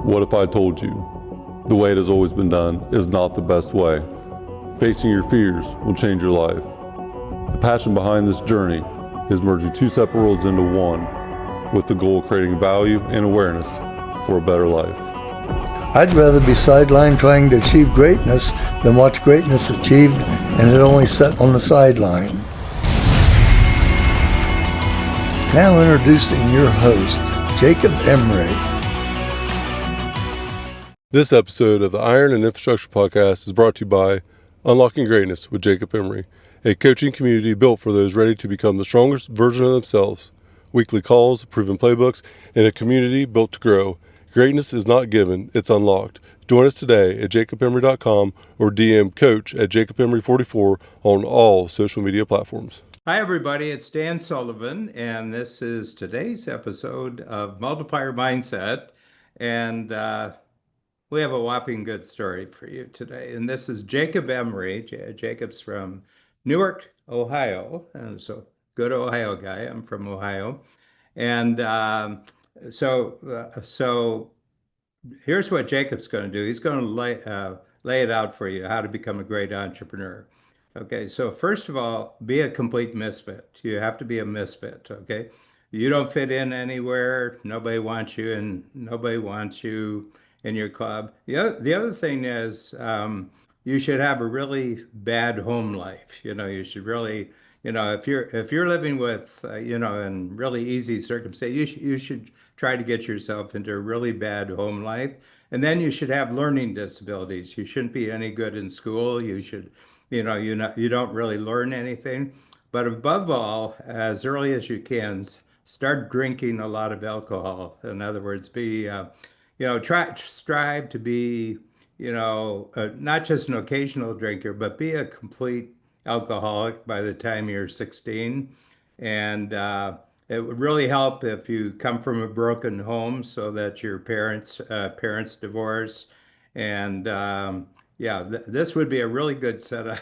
What if I told you the way it has always been done is not the best way? Facing your fears will change your life. The passion behind this journey is merging two separate worlds into one with the goal of creating value and awareness for a better life. I'd rather be sidelined trying to achieve greatness than watch greatness achieved and it only set on the sideline. Now introducing your host, Jacob Emery. This episode of the Iron and Infrastructure Podcast is brought to you by Unlocking Greatness with Jacob Emery, a coaching community built for those ready to become the strongest version of themselves. Weekly calls, proven playbooks, and a community built to grow. Greatness is not given, it's unlocked. Join us today at jacobemery.com or DM coach at jacobemery44 on all social media platforms. Hi, everybody. It's Dan Sullivan, and this is today's episode of Multiplier Mindset. And we have a whopping good story for you today. And this is Jacob Emery. Jacob's from Newark, Ohio. And so good Ohio guy. I'm from Ohio. And so here's what Jacob's going to do. He's going to lay it out for you, how to become a great entrepreneur. Okay, so first of all, be a complete misfit. You have to be a misfit, okay? You don't fit in anywhere. Nobody wants you, and nobody wants you in your club. The other thing is you should have a really bad home life. You should really, if you're living with, in really easy circumstances, you should try to get yourself into a really bad home life. And then you should have learning disabilities. You shouldn't be any good in school. You should, you don't really learn anything. But above all, as early as you can, start drinking a lot of alcohol. In other words, strive to be, not just an occasional drinker, but be a complete alcoholic by the time you're 16. And it would really help if you come from a broken home so that your parents divorce. And this would be a really good setup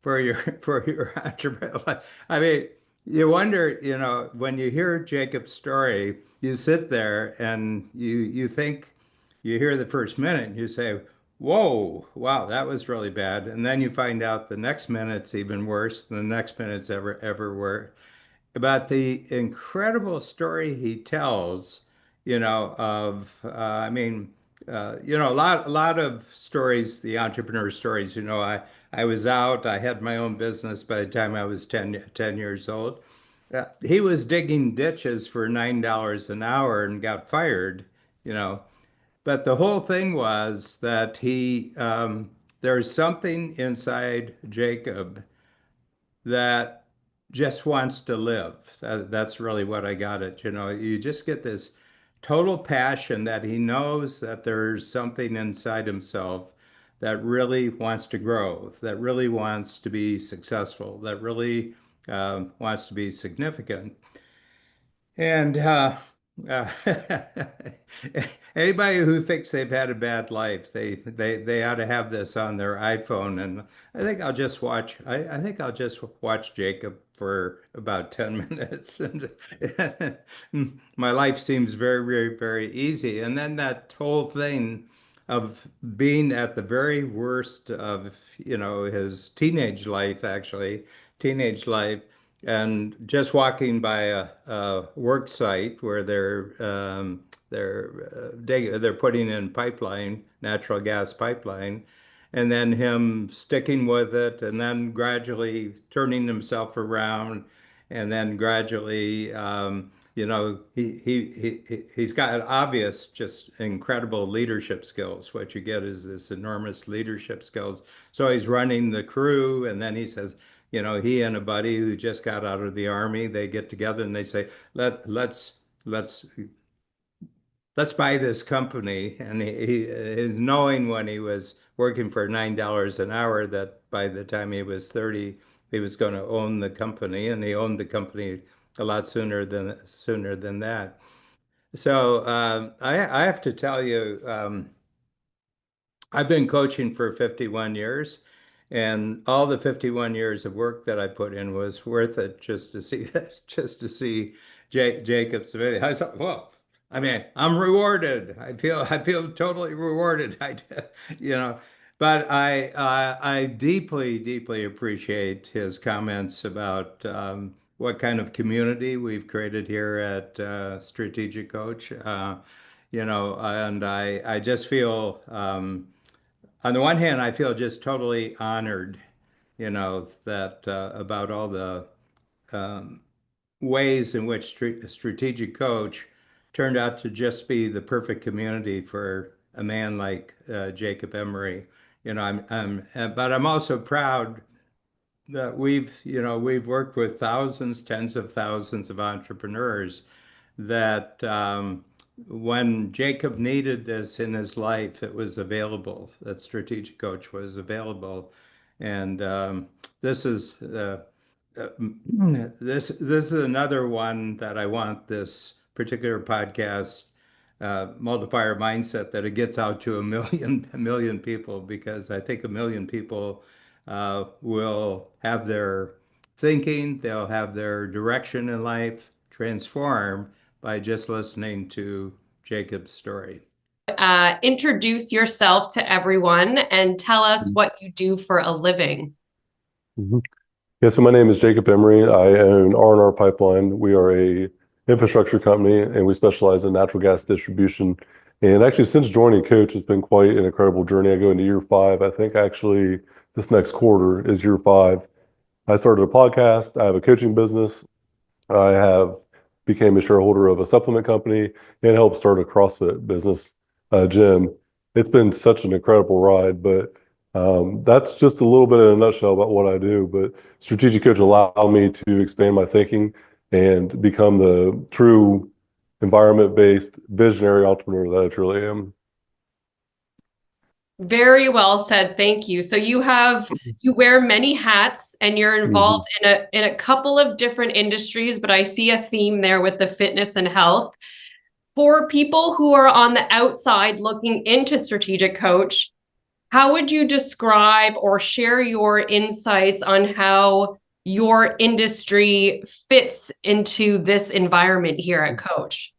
for your entrepreneurial life. I mean, you wonder, when you hear Jacob's story, you sit there and you think, you hear the first minute and you say, whoa, wow, that was really bad. And then you find out the next minute's even worse, and the next minute's ever worse. About the incredible story he tells, a lot of stories, the entrepreneur stories, I was out, I had my own business by the time I was 10 years old. He was digging ditches for $9 an hour and got fired, But the whole thing was that there's something inside Jacob that just wants to live. That's really what I got it. You just get this total passion that he knows that there's something inside himself that really wants to grow, that really wants to be successful, that really wants to be significant. And uh, anybody who thinks they've had a bad life, they ought to have this on their iPhone. And I think I'll just watch. I think I'll just watch Jacob for about 10 minutes, and my life seems very, very, very easy. And then that whole thing of being at the very worst of his teenage life, and just walking by a work site where they're putting in natural gas pipeline, and then him sticking with it, and then gradually turning himself around, and then gradually, he's got obvious, just incredible leadership skills. What you get is this enormous leadership skills. So he's running the crew, and then he says, he and a buddy who just got out of the Army, they get together and they say, let's buy this company. And he is knowing when he was working for $9 an hour that by the time he was 30, he was going to own the company, and he owned the company a lot sooner than that. So I have to tell you, I've been coaching for 51 years. And all the 51 years of work that I put in was worth it just to see Jacob's video. I thought, well, I mean, I'm rewarded. I feel totally rewarded. You know, but I deeply, deeply appreciate his comments about what kind of community we've created here at Strategic Coach. And I just feel, on the one hand, I feel just totally honored, that about all the um, ways in which Strategic Coach turned out to just be the perfect community for a man like Jacob Emery. But I'm also proud that we've worked with thousands, tens of thousands of entrepreneurs that when Jacob needed this in his life, it was available, that Strategic Coach was available. And this is this is another one that I want this particular podcast, Multiplier Mindset, that it gets out to a million people, because I think a million people will have their thinking, they'll have their direction in life transformed by just listening to Jacob's story. Introduce yourself to everyone and tell us what you do for a living. Mhm. Yeah, so my name is Jacob Emery. I own R&R Pipeline. We are a infrastructure company, and we specialize in natural gas distribution. And actually, since joining Coach, it's been quite an incredible journey. I go into year 5. I think actually this next quarter is year 5. I started a podcast. I have a coaching business. I have became a shareholder of a supplement company and helped start a CrossFit business, gym. It's been such an incredible ride, but that's just a little bit in a nutshell about what I do. But Strategic Coach allowed me to expand my thinking and become the true environment-based visionary entrepreneur that I truly am. Very well said. Thank you. So you wear many hats and you're involved in a couple of different industries, but I see a theme there with the fitness and health. For people who are on the outside looking into Strategic Coach, how would you describe or share your insights on how your industry fits into this environment here at Coach?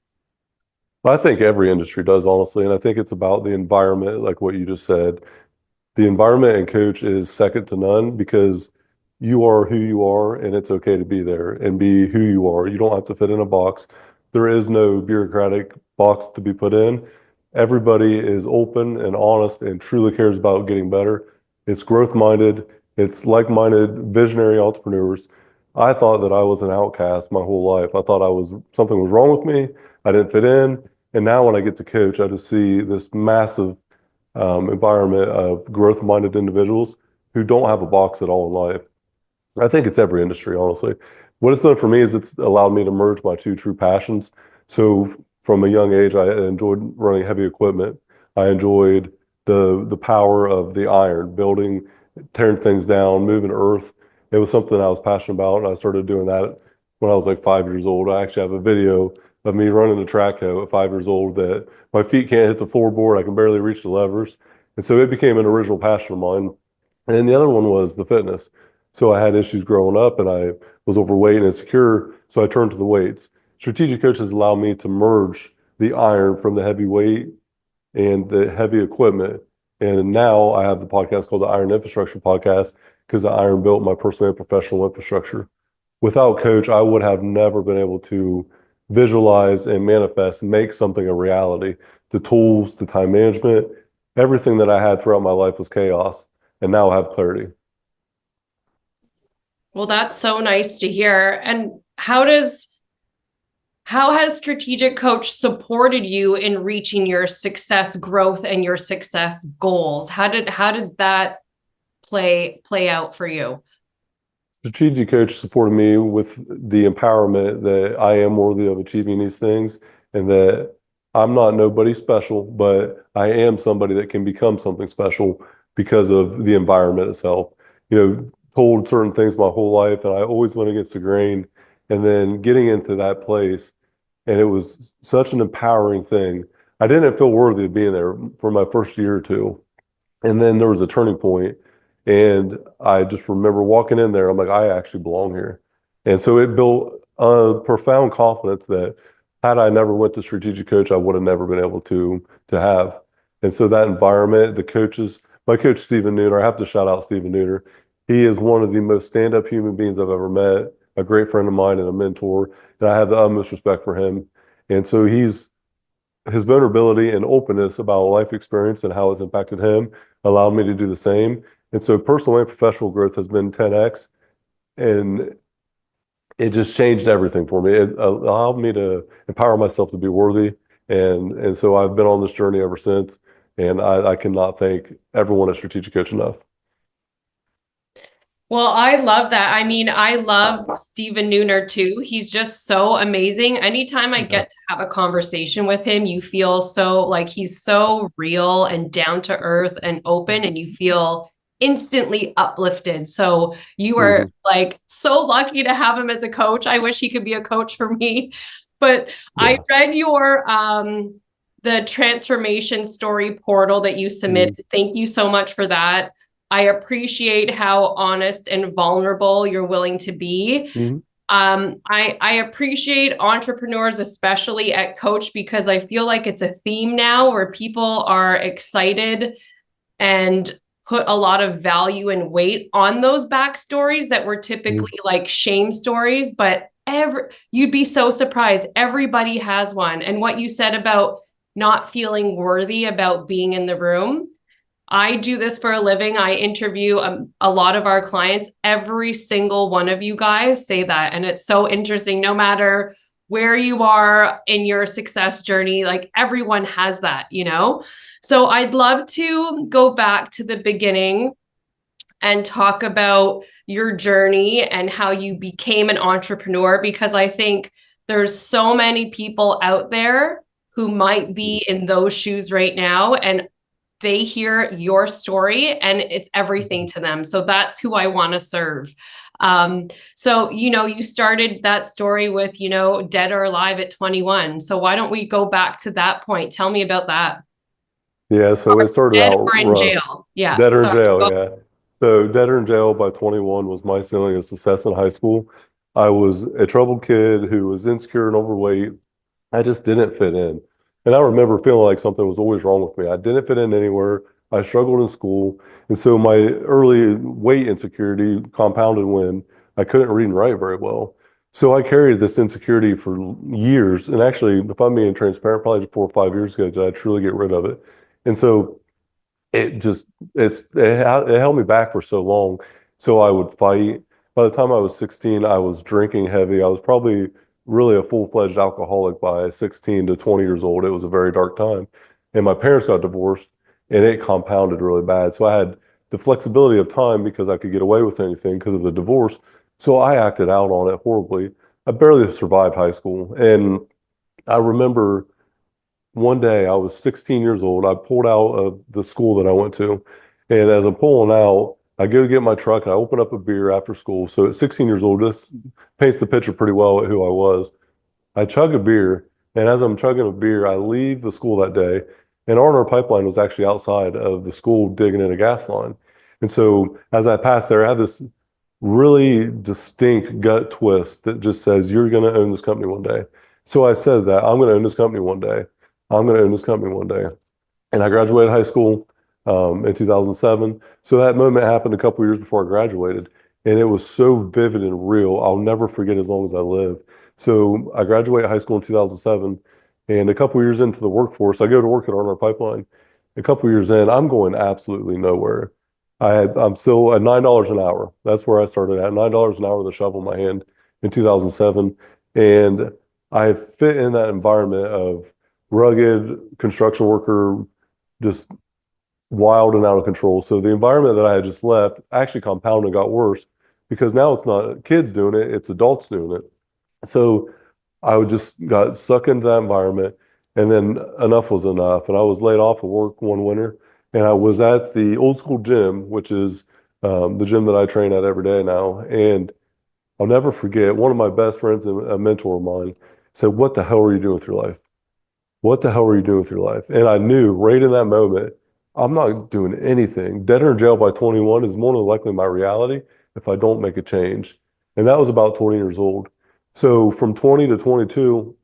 I think every industry does, honestly, and I think it's about the environment, like what you just said. The environment and Coach is second to none because you are who you are, and it's okay to be there and be who you are. You don't have to fit in a box. There is no bureaucratic box to be put in. Everybody is open and honest and truly cares about getting better. It's growth-minded. It's like-minded visionary entrepreneurs. I thought that I was an outcast my whole life. I thought something was wrong with me. I didn't fit in. And now when I get to Coach, I just see this massive environment of growth-minded individuals who don't have a box at all in life. I think it's every industry, honestly. What it's done for me is it's allowed me to merge my two true passions. So from a young age, I enjoyed running heavy equipment. I enjoyed the power of the iron, building, tearing things down, moving earth. It was something I was passionate about, and I started doing that when I was like 5 years old. I actually have a video of me running a track hoe at 5 years old that my feet can't hit the floorboard. I can barely reach the levers. And so it became an original passion of mine. And then the other one was the fitness. So I had issues growing up and I was overweight and insecure. So I turned to the weights. Strategic Coach has allowed me to merge the iron from the heavy weight and the heavy equipment. And now I have the podcast called the Iron Infrastructure Podcast because the iron built my personal and professional infrastructure. Without Coach, I would have never been able to visualize and manifest and make something a reality. The tools, the time management, everything that I had throughout my life was chaos. And now I have clarity. Well, that's so nice to hear. And how has Strategic Coach supported you in reaching your success growth and your success goals? How did that play out for you? Strategic Coach supported me with the empowerment that I am worthy of achieving these things and that I'm not nobody special, but I am somebody that can become something special because of the environment itself. Told certain things my whole life, and I always went against the grain. And then getting into that place, and it was such an empowering thing. I didn't feel worthy of being there for my first year or two. And then there was a turning point, and I just remember walking in there. I'm like, I actually belong here. And so it built a profound confidence that had I never went to strategic coach, I would have never been able to have. And so that environment, the coaches, my coach Stephen Nooner, I have to shout out Stephen Nooner. He is one of the most stand-up human beings I've ever met, a great friend of mine and a mentor, and I have the utmost respect for him. And so his vulnerability and openness about life experience and how it's impacted him allowed me to do the same. And so personal and professional growth has been 10x, and it just changed everything for me. It allowed me to empower myself to be worthy. And so I've been on this journey ever since. And I cannot thank everyone at Strategic Coach enough. Well, I love that. I mean, I love Stephen Nooner too. He's just so amazing. Anytime I get to have a conversation with him, you feel so like he's so real and down to earth and open, and you feel instantly uplifted. So you are like so lucky to have him as a coach. I wish he could be a coach for me. But I read your the transformation story portal that you submitted. Thank you so much for that. I appreciate how honest and vulnerable you're willing to be. I appreciate entrepreneurs, especially at Coach, because I feel like it's a theme now where people are excited and put a lot of value and weight on those backstories that were typically like shame stories. But you'd be so surprised. Everybody has one. And what you said about not feeling worthy about being in the room, I do this for a living. I interview a lot of our clients. Every single one of you guys say that. And it's so interesting, no matter where you are in your success journey, like everyone has that, you know? So I'd love to go back to the beginning and talk about your journey and how you became an entrepreneur, because I think there's so many people out there who might be in those shoes right now, and they hear your story and it's everything to them. So that's who I want to serve. So, you know, you started that story with, you know, dead or alive at 21. So why don't we go back to that point? Tell me about that. Yeah, so it started Dead out or in rough. jail. Yeah. Dead or in Sorry. jail, yeah. So dead or in jail by 21 was my ceiling of success in high school. I was a troubled kid who was insecure and overweight. I just didn't fit in. And I remember feeling like something was always wrong with me. I didn't fit in anywhere. I struggled in school. And so my early weight insecurity compounded when I couldn't read and write very well. So I carried this insecurity for years. And actually, if I'm being transparent, probably 4 or 5 years ago, did I truly get rid of it? And so it held me back for so long. So I would fight. By the time I was 16, I was drinking heavy. I was probably really a full-fledged alcoholic by 16 to 20 years old. It was a very dark time. And my parents got divorced, and it compounded really bad. So I had the flexibility of time because I could get away with anything because of the divorce. So I acted out on it horribly. I barely survived high school. And I remember one day I was 16 years old. I pulled out of the school that I went to. And as I'm pulling out, I go get my truck and I open up a beer after school. So at 16 years old, this paints the picture pretty well at who I was. I chug a beer, and as I'm chugging a beer, I leave the school that day, and R&R Pipeline was actually outside of the school digging in a gas line. And so as I pass there, I have this really distinct gut twist that just says, you're going to own this company one day. So I said that I'm going to own this company one day. I'm going to own this company one day. And I graduated high school in 2007. So that moment happened a couple years before I graduated. And it was so vivid and real. I'll never forget as long as I live. So I graduated high school in 2007. And a couple years into the workforce, I go to work at R&R Pipeline. A couple years in, I'm going absolutely nowhere. I'm still at $9 an hour. That's where I started at, $9 an hour with a shovel in my hand in 2007. And I fit in that environment of rugged construction worker, just wild and out of control. So the environment that I had just left actually compounded and got worse because now it's not kids doing it, it's adults doing it. So I would just got sucked into that environment, and then enough was enough. And I was laid off of work one winter, and I was at the old school gym, which is the gym that I train at every day now. And I'll never forget, one of my best friends and a mentor of mine said, "What the hell are you doing with your life? What the hell are you doing with your life?" And I knew right in that moment, I'm not doing anything. Dead or in jail by 21 is more than likely my reality if I don't make a change. And that was about 20 years old. So from 20 to 22,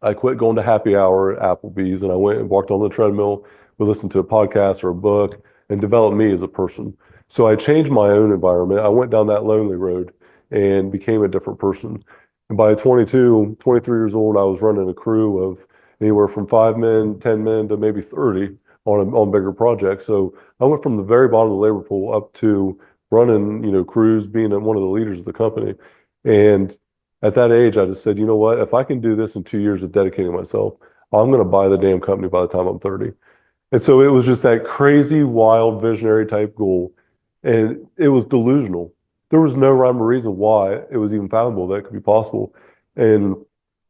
I quit going to happy hour at Applebee's and I went and walked on the treadmill, would listen to a podcast or a book and develop me as a person. So I changed my own environment. I went down that lonely road and became a different person. And by 22, 23 years old, I was running a crew of anywhere from 5 men, 10 men to maybe 30 on bigger projects. So I went from the very bottom of the labor pool up to running, crews, being one of the leaders of the company. And at that age, I just said, you know what? If I can do this in 2 years of dedicating myself, I'm going to buy the damn company by the time I'm 30. And so it was just that crazy, wild, visionary type goal. And it was delusional. There was no rhyme or reason why it was even fathomable that it could be possible. And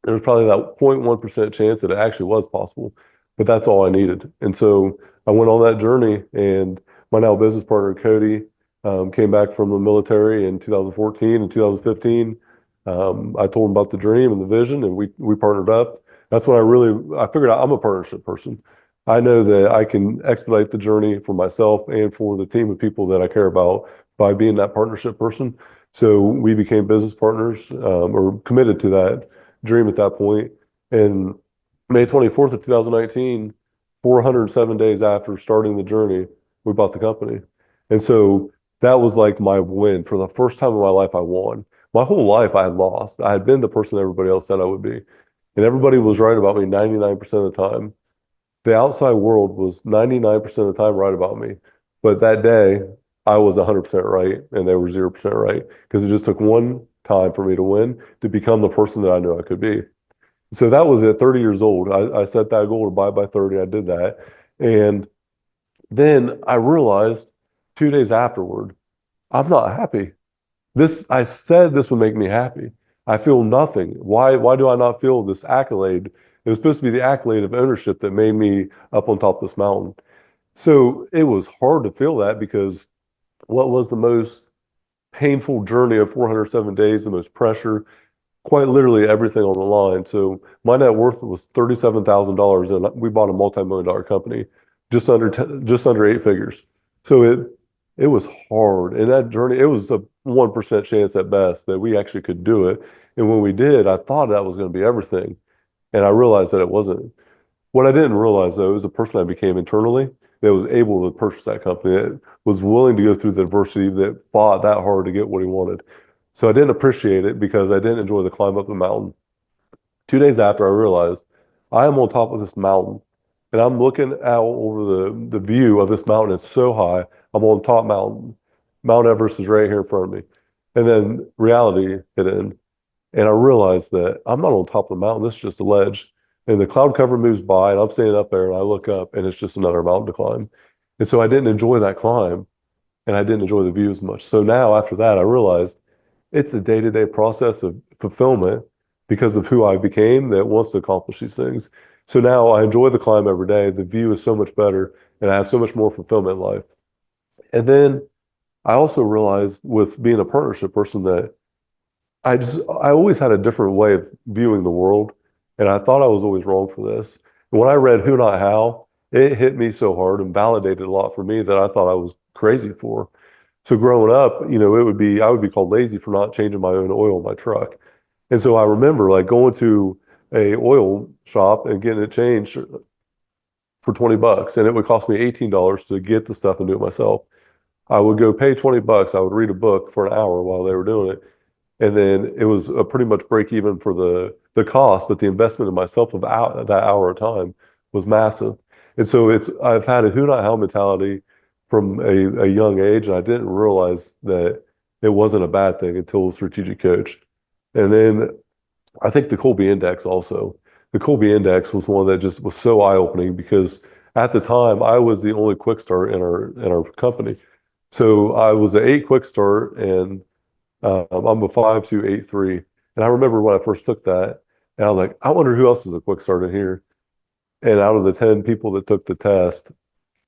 there was probably that 0.1% chance that it actually was possible. But that's all I needed. And so I went on that journey. And my now business partner, Cody, came back from the military in 2014 and 2015. I told him about the dream and the vision, and we partnered up. That's when I figured out I'm a partnership person. I know that I can expedite the journey for myself and for the team of people that I care about by being that partnership person. So we became business partners, or committed to that dream at that point. And May 24th of 2019, 407 days after starting the journey, we bought the company. And so that was like my win. For the first time in my life, I won. My whole life, I had lost. I had been the person everybody else said I would be. And everybody was right about me 99% of the time. The outside world was 99% of the time right about me. But that day, I was 100% right, and they were 0% right. Because it just took one time for me to win, to become the person that I knew I could be. So that was at 30 years old. I set that goal to buy by 30. I did that. And then I realized 2 days afterward, I'm not happy. I said this would make me happy. I feel nothing. Why do I not feel this accolade? It was supposed to be the accolade of ownership that made me up on top of this mountain. So it was hard to feel that, because what was the most painful journey of 407 days, the most pressure, quite literally everything on the line. So my net worth was $37,000, and we bought a multi-million-dollar company, just under 8 figures. So it was hard. And that journey, it was a 1% chance at best that we actually could do it. And when we did, I thought that was going to be everything. And I realized that it wasn't. What I didn't realize, though, is the person I became internally that was able to purchase that company, that was willing to go through the adversity, that fought that hard to get what he wanted. So I didn't appreciate it because I didn't enjoy the climb up the mountain. 2 days after, I realized I am on top of this mountain, and I'm looking out over the view of this mountain. It's so high. I'm on top mountain. Mount Everest is right here in front of me. And then reality hit in. And I realized that I'm not on top of the mountain. This is just a ledge. And the cloud cover moves by, and I'm standing up there, and I look up, and it's just another mountain to climb. And so I didn't enjoy that climb, and I didn't enjoy the view as much. So now, after that, I realized it's a day-to-day process of fulfillment because of who I became that wants to accomplish these things. So now I enjoy the climb every day. The view is so much better, and I have so much more fulfillment in life. And then I also realized, with being a partnership person, that I always had a different way of viewing the world, and I thought I was always wrong for this. And when I read Who Not How, it hit me so hard and validated a lot for me that I thought I was crazy for. So growing up, I would be called lazy for not changing my own oil in my truck. And so I remember like going to a oil shop and getting it changed for $20, and it would cost me $18 to get the stuff and do it myself. I would go pay $20. I would read a book for an hour while they were doing it. And then it was a pretty much break even for the cost, but the investment in myself of that hour of time was massive. And so I've had a who not how mentality from a young age, and I didn't realize that it wasn't a bad thing until strategic coach. And then I think the Colby Index also. The Colby Index was one that just was so eye-opening, because at the time I was the only quick start in our company. So I was an 8 quick start, and I'm a 5.2, 8.3. And I remember when I first took that, and I was like, I wonder who else is a quick start in here. And out of the 10 people that took the test,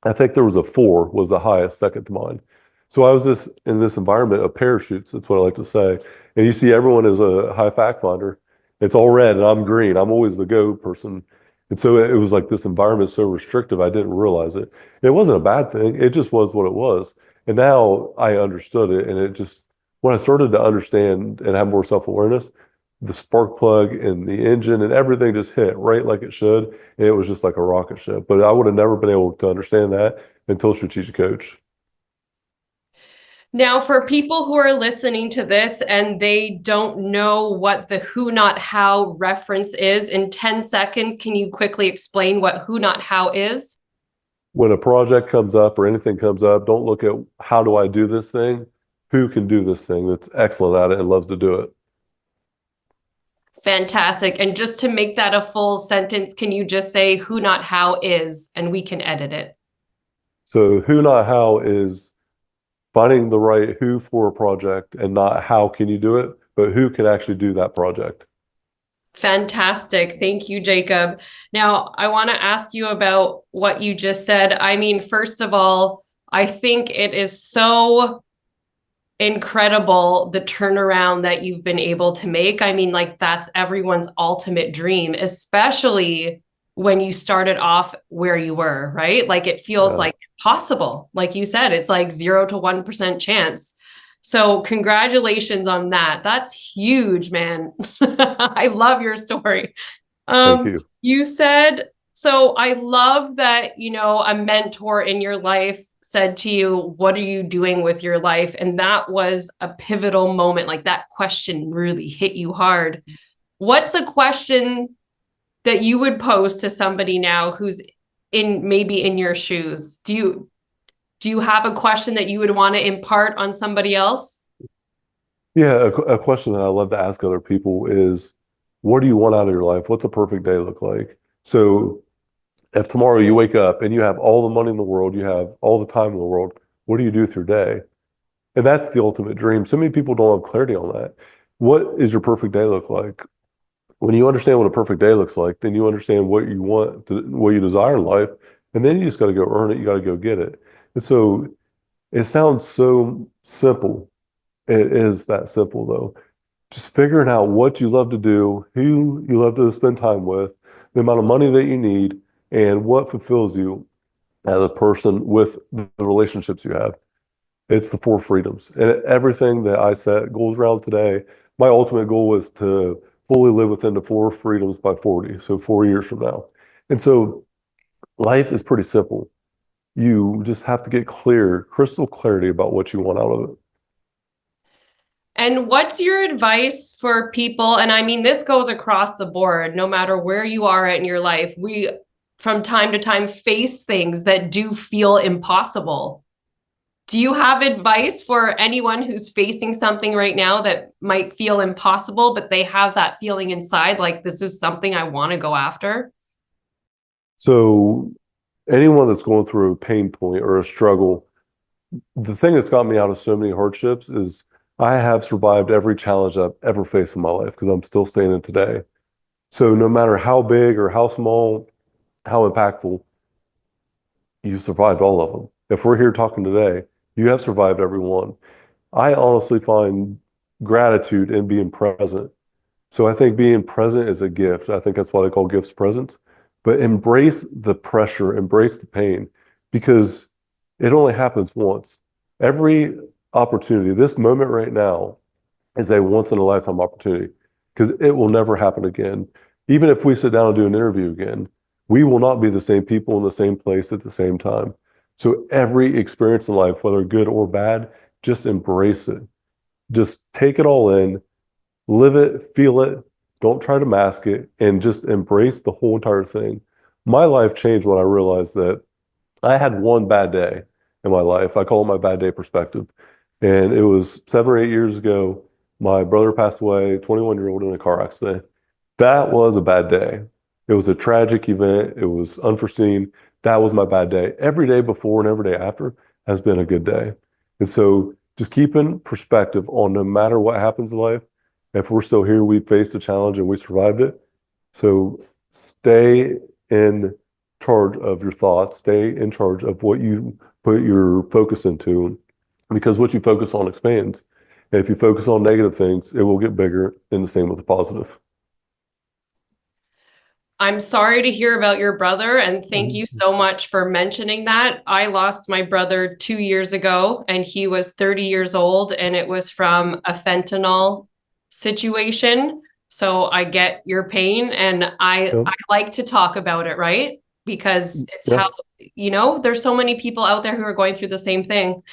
I think there was a 4 was the highest, second to mine. So I was in this environment of parachutes. That's what I like to say. And you see everyone is a high fact finder. It's all red and I'm green. I'm always the go person. And so it was like this environment so restrictive, I didn't realize it. It wasn't a bad thing. It just was what it was. And now I understood it. And when I started to understand and have more self-awareness, the spark plug and the engine and everything just hit right like it should. And it was just like a rocket ship. But I would have never been able to understand that until Strategic Coach. Now, for people who are listening to this and they don't know what the who, not how reference is, in 10 seconds, can you quickly explain what who, not how is? When a project comes up or anything comes up, don't look at how do I do this thing? Who can do this thing that's excellent at it and loves to do it? Fantastic. And just to make that a full sentence, can you just say who, not how is, and we can edit it? So who, not how is finding the right who for a project, and not how can you do it, but who can actually do that project. Fantastic. Thank you, Jacob. Now, I want to ask you about what you just said. I mean, first of all, I think it is so incredible the turnaround that you've been able to make. I mean, like, that's everyone's ultimate dream, especially when you started off where you were, right? Like, it feels like possible. Like you said, it's like 0 to 1% chance. So congratulations on that. That's huge, man. I love your story. Thank you. You said, so I love that, you know, a mentor in your life said to you, what are you doing with your life? And that was a pivotal moment. Like, that question really hit you hard. What's a question that you would pose to somebody now who's maybe in your shoes? Do you have a question that you would want to impart on somebody else? Yeah, a question that I love to ask other people is, what do you want out of your life? What's a perfect day look like? So if tomorrow you wake up and you have all the money in the world, you have all the time in the world, what do you do with your day? And that's the ultimate dream. So many people don't have clarity on that. What is your perfect day look like? When you understand what a perfect day looks like, then you understand what you want, what you desire in life, and then you just got to go earn it. You got to go get it. And so it sounds so simple. It is that simple, though. Just figuring out what you love to do, who you love to spend time with, the amount of money that you need, and what fulfills you as a person with the relationships you have. It's the 4 freedoms. And everything that I set goals around today, my ultimate goal was to fully live within the 4 freedoms by 40, so 4 years from now. And so life is pretty simple. You just have to get crystal clarity about what you want out of it. And what's your advice for people? And I mean, this goes across the board, no matter where you are in your life. We, from time to time, face things that do feel impossible. Do you have advice for anyone who's facing something right now that might feel impossible, but they have that feeling inside, like, this is something I want to go after? So anyone that's going through a pain point or a struggle, the thing that's got me out of so many hardships is I have survived every challenge I've ever faced in my life because I'm still standing today. So no matter how big or how small, how impactful, you've survived all of them. If we're here talking today, you have survived every one. I honestly find gratitude in being present. So I think being present is a gift. I think that's why they call gifts presents. But embrace the pressure, embrace the pain, because it only happens once. Every opportunity, this moment right now, is a once in a lifetime opportunity because it will never happen again. Even if we sit down and do an interview again, we will not be the same people in the same place at the same time. So every experience in life, whether good or bad, just embrace it. Just take it all in, live it, feel it, don't try to mask it, and just embrace the whole entire thing. My life changed when I realized that I had one bad day in my life. I call it my bad day perspective. And it was 7 or 8 years ago. My brother passed away, 21-year-old, in a car accident. That was a bad day. It was a tragic event. It was unforeseen. That was my bad day. Every day before and every day after has been a good day. And so just keeping perspective on no matter what happens in life, if we're still here, we faced a challenge and we survived it. So stay in charge of your thoughts, stay in charge of what you put your focus into, because what you focus on expands. And if you focus on negative things, it will get bigger, and the same with the positive. I'm sorry to hear about your brother, and thank you so much for mentioning that. I lost my brother 2 years ago, and he was 30 years old, and it was from a fentanyl situation. So I get your pain, and I like to talk about it, right? Because it's how, there's so many people out there who are going through the same thing.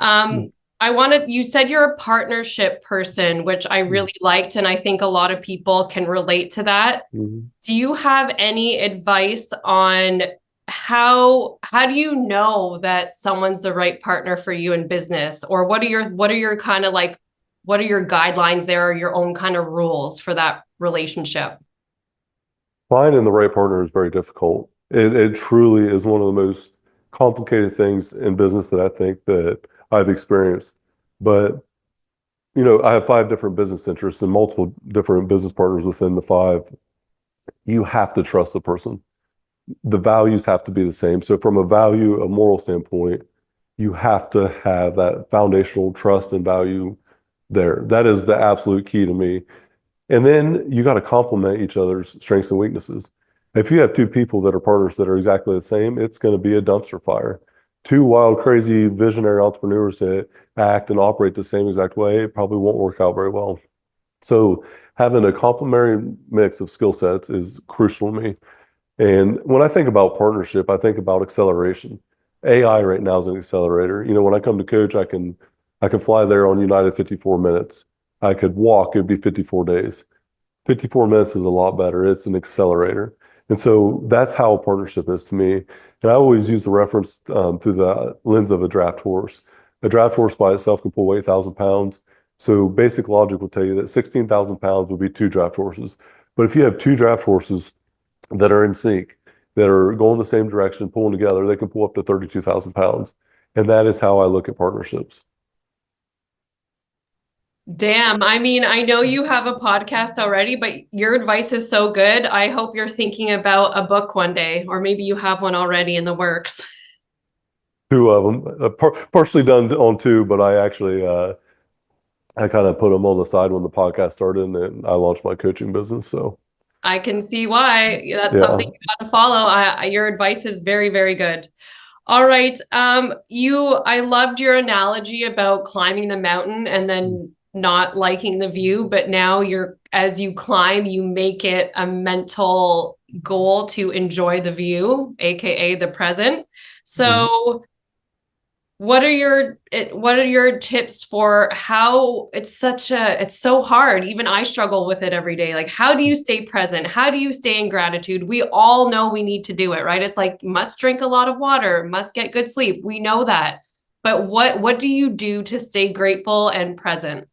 You said you're a partnership person, which I really liked, and I think a lot of people can relate to that. Do you have any advice on how do you know that someone's the right partner for you in business? Or what are your kind of like, what are your guidelines there, or your own kind of rules for that relationship? Finding the right partner is very difficult. It truly is one of the most complicated things in business that I think that I've experienced. But, I have 5 different business interests and multiple different business partners within the 5. You have to trust the person. The values have to be the same. So from a moral standpoint, you have to have that foundational trust and value there. That is the absolute key to me. And then you got to complement each other's strengths and weaknesses. If you have 2 people that are partners that are exactly the same, it's going to be a dumpster fire. 2 wild, crazy, visionary entrepreneurs that act and operate the same exact way, it probably won't work out very well. So having a complementary mix of skill sets is crucial to me. And when I think about partnership, I think about acceleration. AI right now is an accelerator. When I come to coach, I can fly there on United 54 minutes. I could walk, it'd be 54 days. 54 minutes is a lot better. It's an accelerator. And so that's how a partnership is to me. And I always use the reference through the lens of a draft horse. A draft horse by itself can pull 8,000 pounds. So basic logic will tell you that 16,000 pounds would be 2 draft horses. But if you have 2 draft horses that are in sync, that are going the same direction, pulling together, they can pull up to 32,000 pounds. And that is how I look at partnerships. Damn. I mean, I know you have a podcast already, but your advice is so good. I hope you're thinking about a book one day, or maybe you have one already in the works. 2 of them, partially done on 2, but I actually, I kind of put them on the side when the podcast started, and then I launched my coaching business. So I can see why. That's something you got to follow. Your advice is very, very good. All right. I loved your analogy about climbing the mountain and then not liking the view, but now as you climb, you make it a mental goal to enjoy the view, aka the present. So what are your tips for how it's so hard? Even I struggle with it every day. Like, how do you stay present? How do you stay in gratitude? We all know we need to do it, right? It's like, must drink a lot of water, must get good sleep. We know that. But what do you do to stay grateful and present?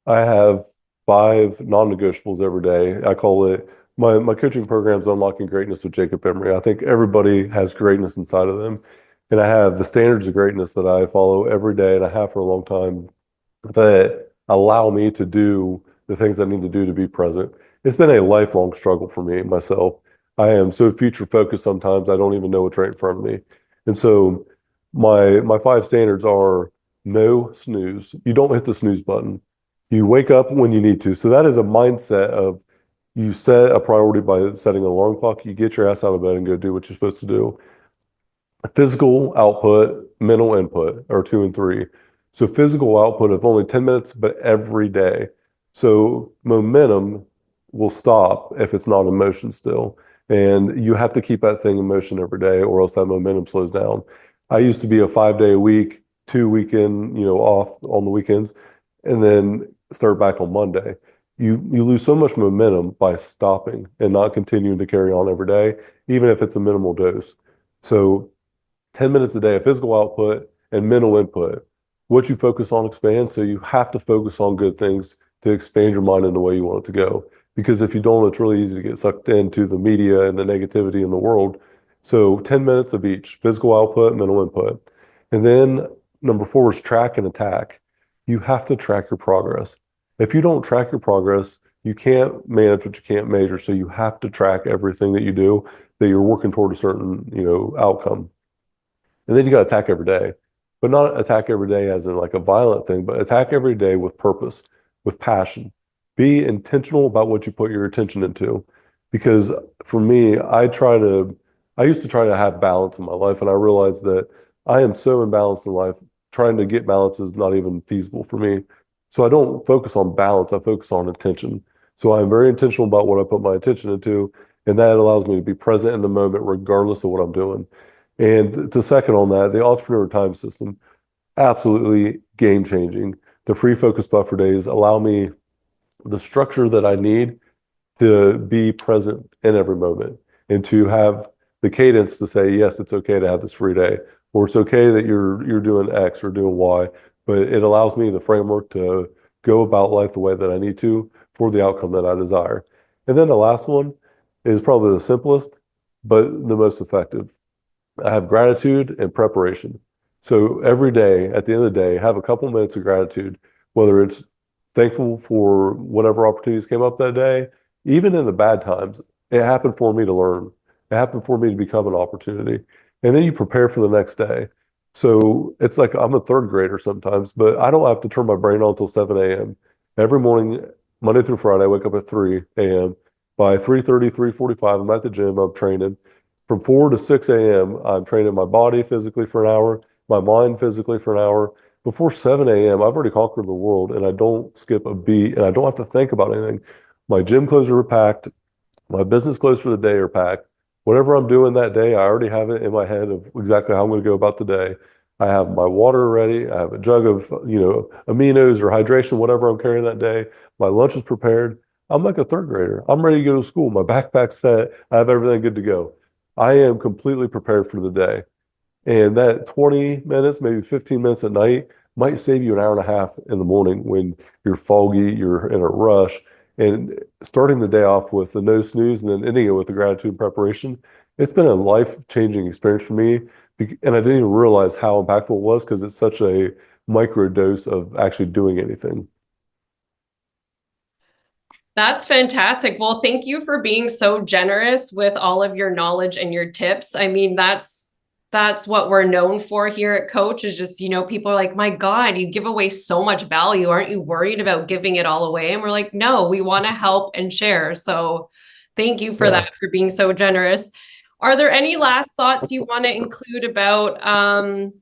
I have 5 non-negotiables every day. I call it my coaching program's Unlocking Greatness with Jacob Emery. I think everybody has greatness inside of them. And I have the standards of greatness that I follow every day, and I have for a long time, that allow me to do the things I need to do to be present. It's been a lifelong struggle for me, myself. I am so future focused sometimes I don't even know what's right in front of me. And so my 5 standards are: no snooze. You don't hit the snooze button. You wake up when you need to. So that is a mindset of, you set a priority by setting an alarm clock. You get your ass out of bed and go do what you're supposed to do. Physical output, mental input are 2 and 3. So physical output of only 10 minutes, but every day. So momentum will stop if it's not in motion still. And you have to keep that thing in motion every day, or else that momentum slows down. I used to be a 5-day a week, 2 weekend, off on the weekends, and then start back on Monday. You lose so much momentum by stopping and not continuing to carry on every day, even if it's a minimal dose. So 10 minutes a day of physical output and mental input. What you focus on expands, so you have to focus on good things to expand your mind in the way you want it to go. Because if you don't, it's really easy to get sucked into the media and the negativity in the world. So 10 minutes of each: physical output, mental input. And then number 4 is track and attack. You have to track your progress. If you don't track your progress, you can't manage what you can't measure. So you have to track everything that you do, that you're working toward a certain, outcome. And then you got to attack every day, but not attack every day as in like a violent thing, but attack every day with purpose, with passion. Be intentional about what you put your attention into. Because for me, I used to try to have balance in my life, and I realized that I am so imbalanced in life, trying to get balance is not even feasible for me. So I don't focus on balance, I focus on attention. So I'm very intentional about what I put my attention into, and that allows me to be present in the moment regardless of what I'm doing. And to second on that, the entrepreneur time system, absolutely game changing. The free focus buffer days allow me the structure that I need to be present in every moment and to have the cadence to say, yes, it's okay to have this free day, or it's okay that you're doing X or doing Y, but it allows me the framework to go about life the way that I need to for the outcome that I desire. And then the last one is probably the simplest, but the most effective. I have gratitude and preparation. So every day, at the end of the day, have a couple minutes of gratitude, whether it's thankful for whatever opportunities came up that day, even in the bad times. It happened for me to learn. It happened for me to become an opportunity. And then you prepare for the next day. So it's like I'm a third grader sometimes, but I don't have to turn my brain on until 7 a.m. Every morning, Monday through Friday, I wake up at 3 a.m. By 3:30, 3:45, I'm at the gym, I'm training. From 4 to 6 a.m., I'm training my body physically for an hour, my mind physically for an hour. Before 7 a.m., I've already conquered the world and I don't skip a beat and I don't have to think about anything. My gym clothes are packed, my business clothes for the day are packed. Whatever I'm doing that day, I already have it in my head of exactly how I'm going to go about the day. I have my water ready. I have a jug of, aminos or hydration, whatever I'm carrying that day. My lunch is prepared. I'm like a third grader. I'm ready to go to school. My backpack's set. I have everything good to go. I am completely prepared for the day. And that 20 minutes, maybe 15 minutes at night might save you an hour and a half in the morning when you're foggy, you're in a rush. And starting the day off with the no snooze and then ending it with the gratitude and preparation, it's been a life-changing experience for me. And I didn't even realize how impactful it was because it's such a micro dose of actually doing anything. That's fantastic. Well, thank you for being so generous with all of your knowledge and your tips. I mean, that's what we're known for here at Coach is just, people are like, my God, you give away so much value. Aren't you worried about giving it all away? And we're like, no, we want to help and share. So thank you for that, for being so generous. Are there any last thoughts you want to include about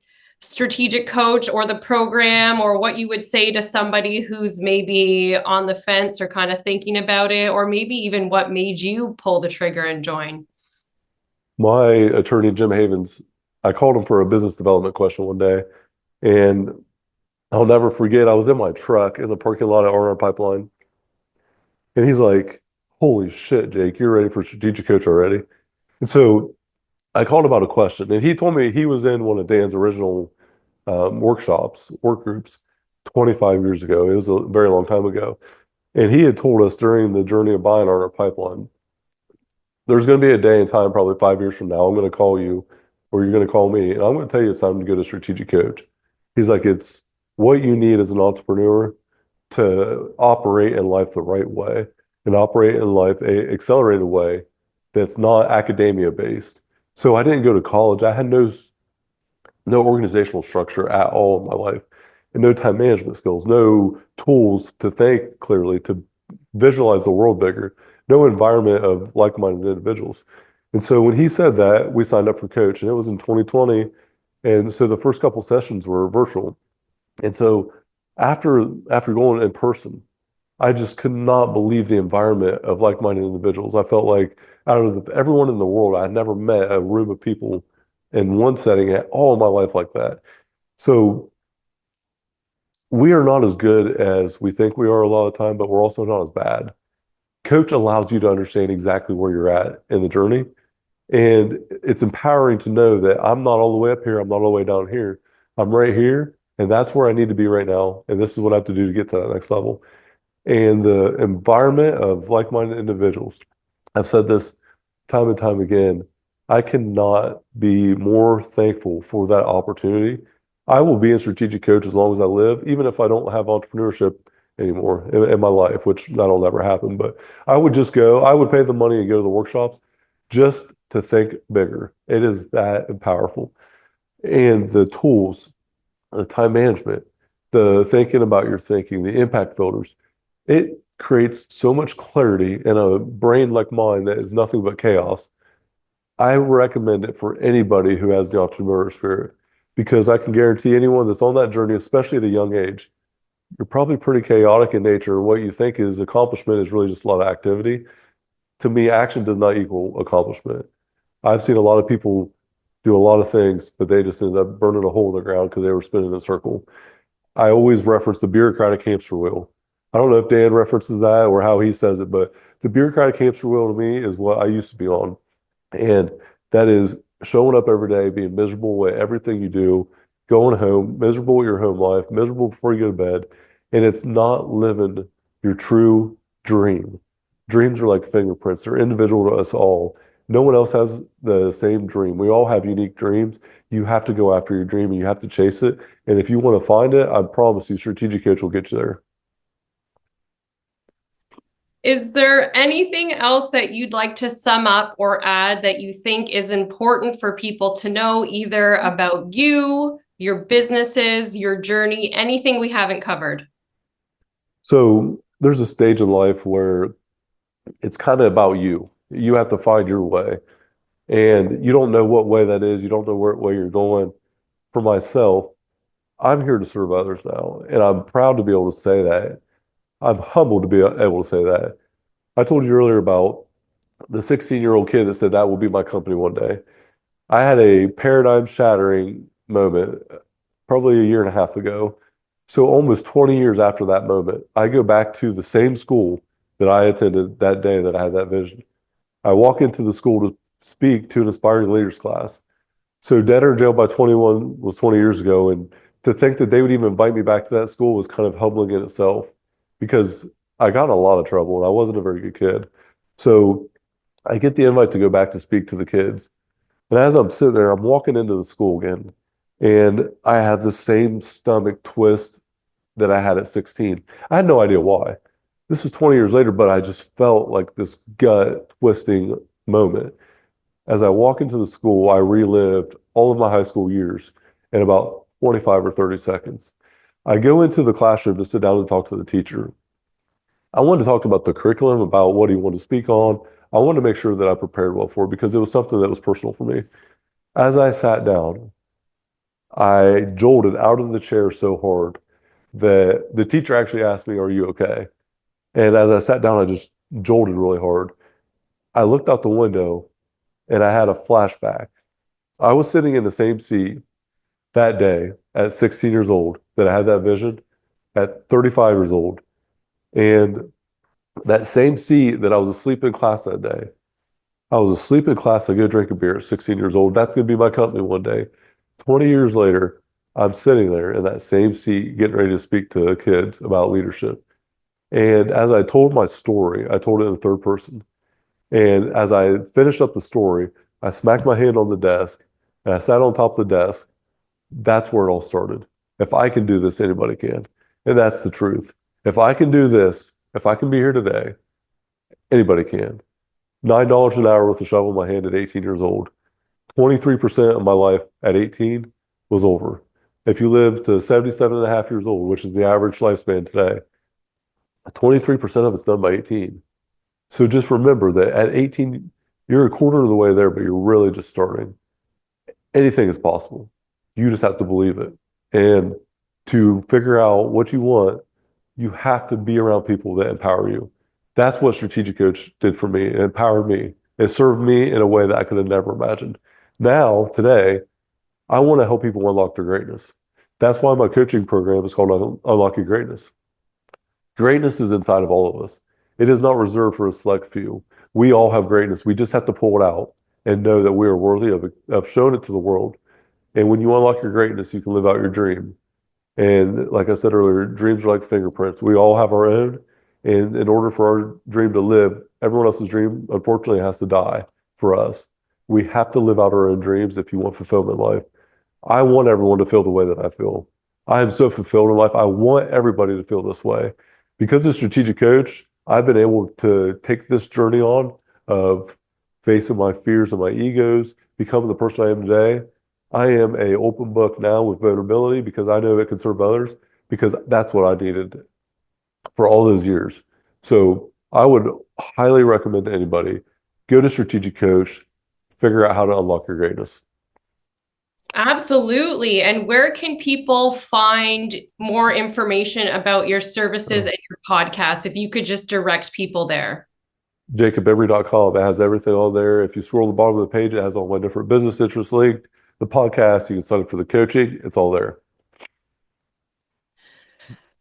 Strategic Coach or the program, or what you would say to somebody who's maybe on the fence or kind of thinking about it, or maybe even what made you pull the trigger and join? My attorney, Jim Havens, I called him for a business development question one day, and I'll never forget, I was in my truck in the parking lot at R&R Pipeline, and he's like, holy shit, Jake, you're ready for Strategic Coach already? And so I called about a question, and he told me he was in one of Dan's original work groups 25 years ago. It was a very long time ago. And he had told us during the journey of buying our pipeline, there's going to be a day and time, probably 5 years from now, I'm going to call you or you're going to call me, and I'm going to tell you it's time to go to Strategic Coach. He's like, it's what you need as an entrepreneur to operate in life the right way and operate in life a accelerated way that's not academia based. So I didn't go to college. I had no organizational structure at all in my life, and no time management skills, no tools to think clearly, to visualize the world bigger, no environment of like-minded individuals. And so when he said that, we signed up for Coach, and it was in 2020. And so the first couple sessions were virtual. And so after going in person, I just could not believe the environment of like-minded individuals. I felt like out of everyone in the world, I had never met a room of people in one setting at all in my life like that. So we are not as good as we think we are a lot of the time, but we're also not as bad. Coach allows you to understand exactly where you're at in the journey. And it's empowering to know that I'm not all the way up here, I'm not all the way down here. I'm right here, and that's where I need to be right now. And this is what I have to do to get to that next level. And the environment of like-minded individuals, I've said this time and time again, I cannot be more thankful for that opportunity. I will be in Strategic Coach as long as I live, even if I don't have entrepreneurship anymore in my life, which that'll never happen. But I would just go, I would pay the money and go to the workshops just to think bigger. It is that powerful. And the tools, the time management, the thinking about your thinking, the impact filters, it creates so much clarity in a brain like mine that is nothing but chaos. I recommend it for anybody who has the entrepreneur spirit, because I can guarantee anyone that's on that journey, especially at a young age, you're probably pretty chaotic in nature. What you think is accomplishment is really just a lot of activity. To me, action does not equal accomplishment. I've seen a lot of people do a lot of things, but they just ended up burning a hole in the ground because they were spinning in a circle. I always reference the bureaucratic hamster wheel. I don't know if Dan references that or how he says it, but the bureaucratic hamster wheel to me is what I used to be on. And that is showing up every day, being miserable at everything you do, going home, miserable at your home life, miserable before you go to bed. And it's not living your true dream. Dreams are like fingerprints, they're individual to us all. No one else has the same dream. We all have unique dreams. You have to go after your dream and you have to chase it. And if you want to find it, I promise you, Strategic Coach will get you there. Is there anything else that you'd like to sum up or add that you think is important for people to know, either about you, your businesses, your journey, anything we haven't covered? So there's a stage in life where it's kind of about you. You have to find your way. And you don't know what way that is. You don't know where way you're going. For myself, I'm here to serve others now. And I'm proud to be able to say that. I'm humbled to be able to say that. I told you earlier about the 16-year-old kid that said that will be my company one day. I had a paradigm shattering moment probably a year and a half ago. So almost 20 years after that moment, I go back to the same school that I attended that day that I had that vision. I walk into the school to speak to an aspiring leaders class. So Dead or Jail by 21 was 20 years ago. And to think that they would even invite me back to that school was kind of humbling in itself because I got in a lot of trouble and I wasn't a very good kid. So I get the invite to go back to speak to the kids. And as I'm sitting there, I'm walking into the school again. And I had the same stomach twist that I had at 16. I had no idea why. This was 20 years later, but I just felt like this gut twisting moment. As I walk into the school, I relived all of my high school years in about 25 or 30 seconds. I go into the classroom to sit down and talk to the teacher. I wanted to talk about the curriculum, about what he wanted to speak on. I wanted to make sure that I prepared well for it because it was something that was personal for me. As I sat down, I jolted out of the chair so hard that the teacher actually asked me, "Are you okay?" And as I sat down, I just jolted really hard. I looked out the window and I had a flashback. I was sitting in the same seat that day at 16 years old that I had that vision at 35 years old. And that same seat that I was asleep in class that day, I was asleep in class. I go drink a beer at 16 years old. That's going to be my company one day. 20 years later, I'm sitting there in that same seat getting ready to speak to kids about leadership. And as I told my story, I told it in the third person. And as I finished up the story, I smacked my hand on the desk and I sat on top of the desk. That's where it all started. If I can do this, anybody can. And that's the truth. If I can do this, if I can be here today, anybody can. $9 an hour with a shovel in my hand at 18 years old. 23% of my life at 18 was over. If you live to 77 and a half years old, which is the average lifespan today, 23% of it's done by 18. So just remember that at 18, you're a quarter of the way there, but you're really just starting. Anything is possible. You just have to believe it. And to figure out what you want, you have to be around people that empower you. That's what Strategic Coach did for me. It empowered me. It served me in a way that I could have never imagined. Now, today, I want to help people unlock their greatness. That's why my coaching program is called Unlocking Greatness. Greatness is inside of all of us. It is not reserved for a select few. We all have greatness. We just have to pull it out and know that we are worthy of showing it to the world. And when you unlock your greatness, you can live out your dream. And like I said earlier, dreams are like fingerprints. We all have our own. And in order for our dream to live, everyone else's dream, unfortunately, has to die for us. We have to live out our own dreams if you want fulfillment in life. I want everyone to feel the way that I feel. I am so fulfilled in life. I want everybody to feel this way. Because as Strategic Coach, I've been able to take this journey on of facing my fears and my egos, becoming the person I am today. I am an open book now with vulnerability because I know it can serve others because that's what I needed for all those years. So I would highly recommend to anybody, go to Strategic Coach, figure out how to unlock your greatness. Absolutely. And where can people find more information about your services and your podcast? If you could just direct people there. JacobEmery.com. It has everything on there. If you scroll to the bottom of the page, it has all my different business interests linked. The podcast, you can sign up for the coaching. It's all there.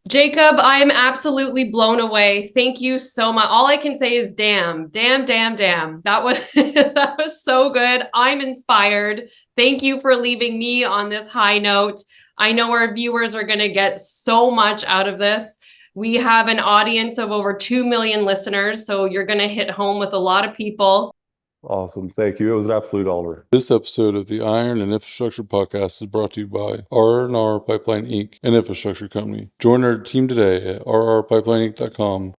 Jacob, I am absolutely blown away. Thank you so much. All I can say is damn. That was that was so good. I'm inspired. Thank you for leaving me on this high note. I know our viewers are going to get so much out of this. We have an audience of over 2 million listeners, so you're going to hit home with a lot of people. Awesome. Thank you. It was an absolute honor. This episode of the Iron and Infrastructure Podcast is brought to you by R&R Pipeline Inc., an infrastructure company. Join our team today at rrpipelineinc.com